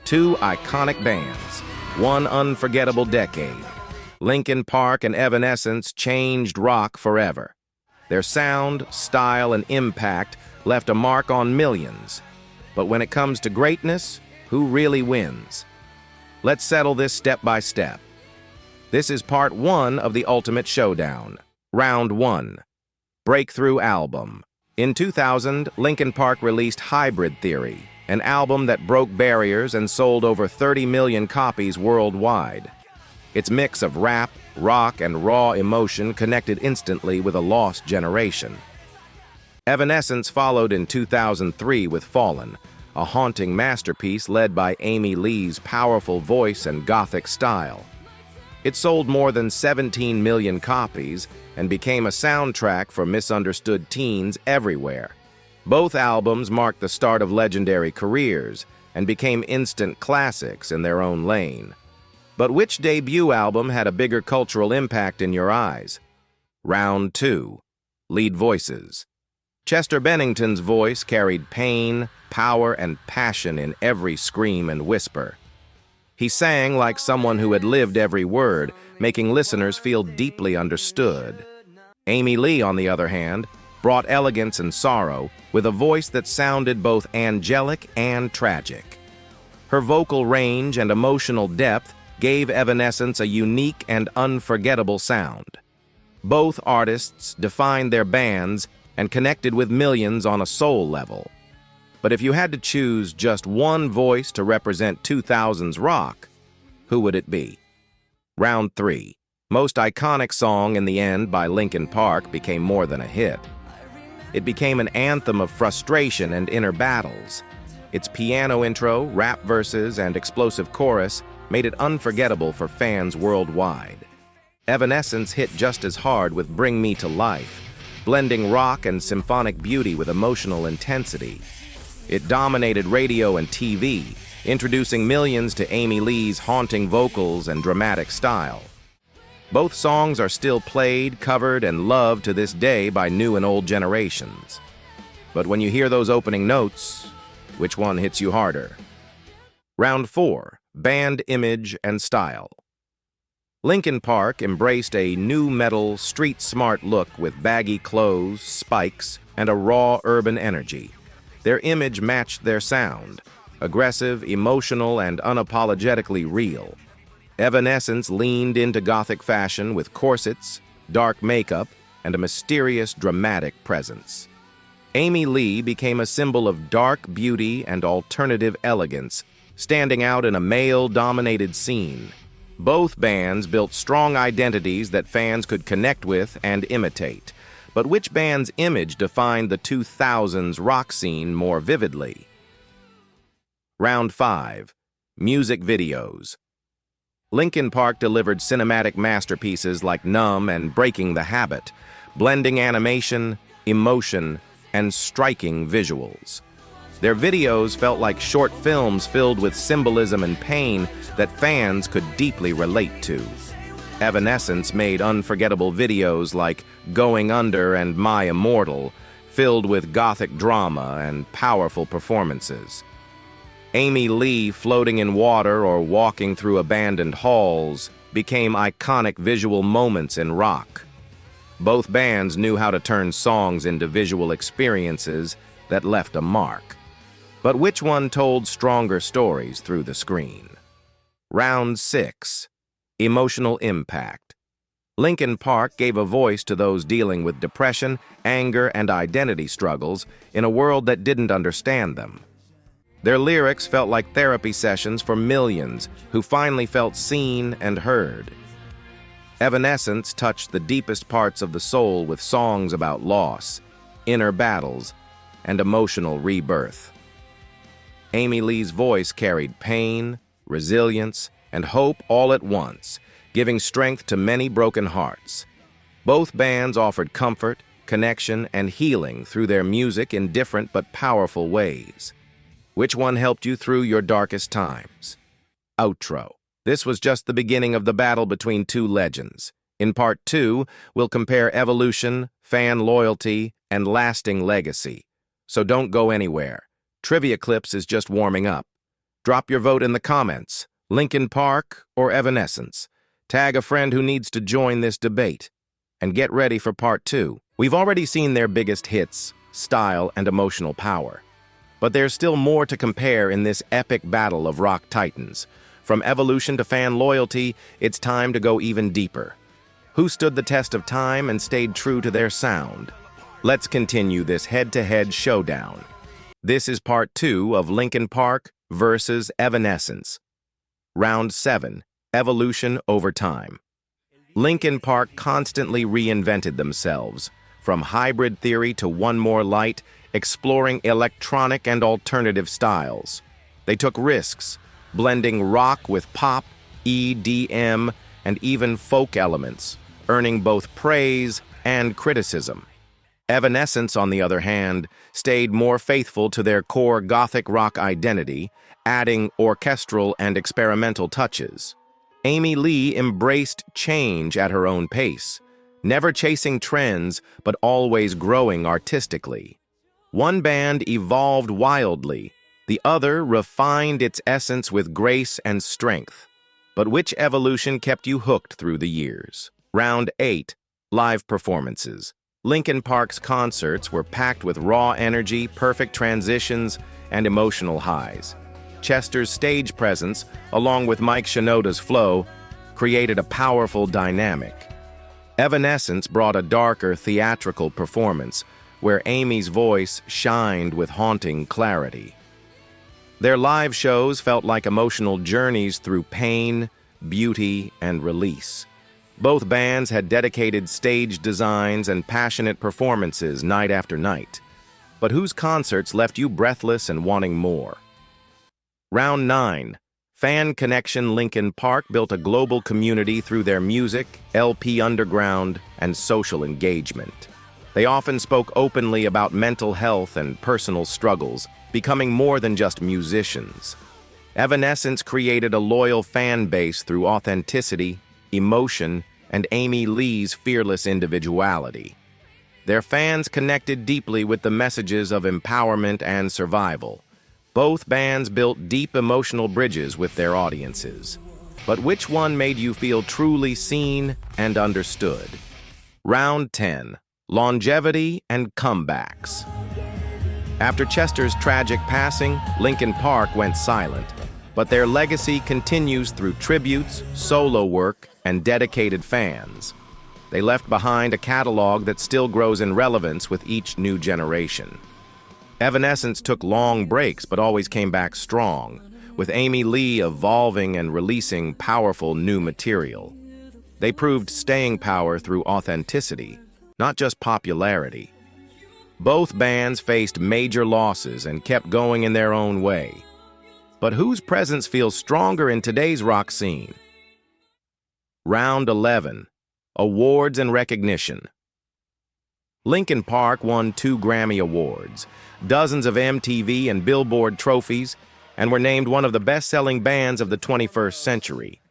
Two iconic bands, one unforgettable decade. Linkin Park and Evanescence changed rock forever. Their sound, style, and impact left a mark on millions. But when it comes to greatness, who really wins? Let's settle this step by step. This is part 1 of the Ultimate Showdown. Round 1. Breakthrough Album. In 2000, Linkin Park released Hybrid Theory, an album that broke barriers and sold over 30 million copies worldwide. Its mix of rap, rock, and raw emotion connected instantly with a lost generation. Evanescence followed in 2003 with Fallen, a haunting masterpiece led by Amy Lee's powerful voice and gothic style. It sold more than 17 million copies and became a soundtrack for misunderstood teens everywhere. Both albums marked the start of legendary careers and became instant classics in their own lane. But which debut album had a bigger cultural impact in your eyes? Round 2. Lead Voices. Chester Bennington's voice carried pain, power, and passion in every scream and whisper. He sang like someone who had lived every word, making listeners feel deeply understood. Amy Lee, on the other hand, brought elegance and sorrow with a voice that sounded both angelic and tragic. Her vocal range and emotional depth gave Evanescence a unique and unforgettable sound. Both artists defined their bands and connected with millions on a soul level. But if you had to choose just one voice to represent 2000's rock, who would it be? Round 3. Most iconic song in the end by Linkin Park became more than a hit. It became an anthem of frustration and inner battles. Its piano intro, rap verses, and explosive chorus made it unforgettable for fans worldwide. Evanescence hit just as hard with Bring Me to Life, blending rock and symphonic beauty with emotional intensity. It dominated radio and TV, introducing millions to Amy Lee's haunting vocals and dramatic style. Both songs are still played, covered, and loved to this day by new and old generations. But when you hear those opening notes, which one hits you harder? Round 4. Band Image and Style. Linkin Park embraced a nu metal, street-smart look with baggy clothes, spikes, and a raw urban energy. Their image matched their sound, aggressive, emotional, and unapologetically real. Evanescence leaned into gothic fashion with corsets, dark makeup, and a mysterious, dramatic presence. Amy Lee became a symbol of dark beauty and alternative elegance, standing out in a male-dominated scene. Both bands built strong identities that fans could connect with and imitate. But which band's image defined the 2000s rock scene more vividly? Round 5. Music Videos. Linkin Park delivered cinematic masterpieces like Numb and Breaking the Habit, blending animation, emotion, and striking visuals. Their videos felt like short films filled with symbolism and pain that fans could deeply relate to. Evanescence made unforgettable videos like Going Under and My Immortal, filled with gothic drama and powerful performances. Amy Lee floating in water or walking through abandoned halls became iconic visual moments in rock. Both bands knew how to turn songs into visual experiences that left a mark. But which one told stronger stories through the screen? Round 6. Emotional Impact. Linkin Park gave a voice to those dealing with depression, anger, and identity struggles in a world that didn't understand them. Their lyrics felt like therapy sessions for millions who finally felt seen and heard. Evanescence touched the deepest parts of the soul with songs about loss, inner battles, and emotional rebirth. Amy Lee's voice carried pain, resilience, and hope all at once, giving strength to many broken hearts. Both bands offered comfort, connection, and healing through their music in different but powerful ways. Which one helped you through your darkest times? Outro. This was just the beginning of the battle between two legends. In part 2, we'll compare evolution, fan loyalty, and lasting legacy. So don't go anywhere. TriviaClips is just warming up. Drop your vote in the comments. Linkin Park or Evanescence? Tag a friend who needs to join this debate. And get ready for part 2. We've already seen their biggest hits, style, and emotional power. But there's still more to compare in this epic battle of rock titans. From evolution to fan loyalty, it's time to go even deeper. Who stood the test of time and stayed true to their sound? Let's continue this head-to-head showdown. This is part 2 of Linkin Park versus Evanescence. Round 7, Evolution over Time. Linkin Park constantly reinvented themselves, from hybrid theory to One More Light, exploring electronic and alternative styles. They took risks, blending rock with pop, EDM, and even folk elements, earning both praise and criticism. Evanescence, on the other hand, stayed more faithful to their core gothic rock identity, adding orchestral and experimental touches. Amy Lee embraced change at her own pace, never chasing trends but always growing artistically. One band evolved wildly, the other refined its essence with grace and strength. But which evolution kept you hooked through the years? Round 8, Live Performances. Linkin Park's concerts were packed with raw energy, perfect transitions, and emotional highs. Chester's stage presence, along with Mike Shinoda's flow, created a powerful dynamic. Evanescence brought a darker, theatrical performance, where Amy's voice shined with haunting clarity. Their live shows felt like emotional journeys through pain, beauty, and release. Both bands had dedicated stage designs and passionate performances night after night. But whose concerts left you breathless and wanting more? Round 9. Fan Connection. Linkin Park built a global community through their music, LP underground, and social engagement. They often spoke openly about mental health and personal struggles, becoming more than just musicians. Evanescence created a loyal fan base through authenticity, emotion, and Amy Lee's fearless individuality. Their fans connected deeply with the messages of empowerment and survival. Both bands built deep emotional bridges with their audiences. But which one made you feel truly seen and understood? Round 10. Longevity and Comebacks. After Chester's tragic passing, Linkin Park went silent, but their legacy continues through tributes, solo work, and dedicated fans. They left behind a catalog that still grows in relevance with each new generation. Evanescence took long breaks but always came back strong, with Amy Lee evolving and releasing powerful new material. They proved staying power through authenticity, not just popularity. Both bands faced major losses and kept going in their own way. But whose presence feels stronger in today's rock scene? Round 11. Awards and Recognition. Linkin Park won 2 Grammy Awards, dozens of MTV and Billboard trophies, and were named one of the best-selling bands of the 21st century.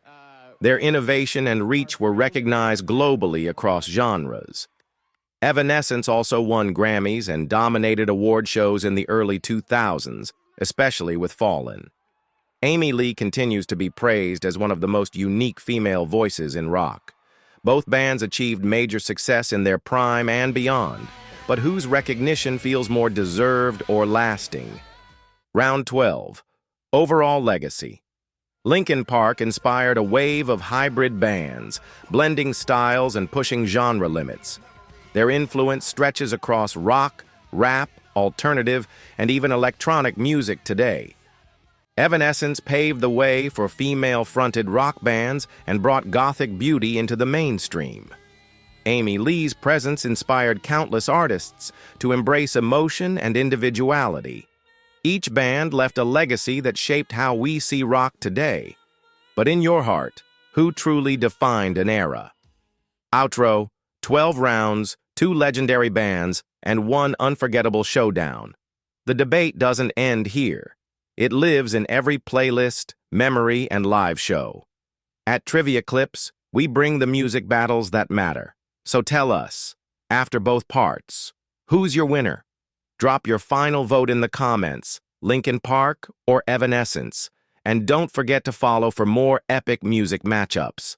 Their innovation and reach were recognized globally across genres. Evanescence also won Grammys and dominated award shows in the early 2000s, especially with Fallen. Amy Lee continues to be praised as one of the most unique female voices in rock. Both bands achieved major success in their prime and beyond, but whose recognition feels more deserved or lasting? Round 12. Overall Legacy. Linkin Park inspired a wave of hybrid bands, blending styles and pushing genre limits. Their influence stretches across rock, rap, alternative, and even electronic music today. Evanescence paved the way for female-fronted rock bands and brought gothic beauty into the mainstream. Amy Lee's presence inspired countless artists to embrace emotion and individuality. Each band left a legacy that shaped how we see rock today. But in your heart, who truly defined an era? Outro, 12 rounds, 2 legendary bands, and 1 unforgettable showdown. The debate doesn't end here. It lives in every playlist, memory, and live show. At TriviaClips, we bring the music battles that matter. So tell us, after both parts, who's your winner? Drop your final vote in the comments, Linkin Park or Evanescence, And don't forget to follow for more epic music matchups.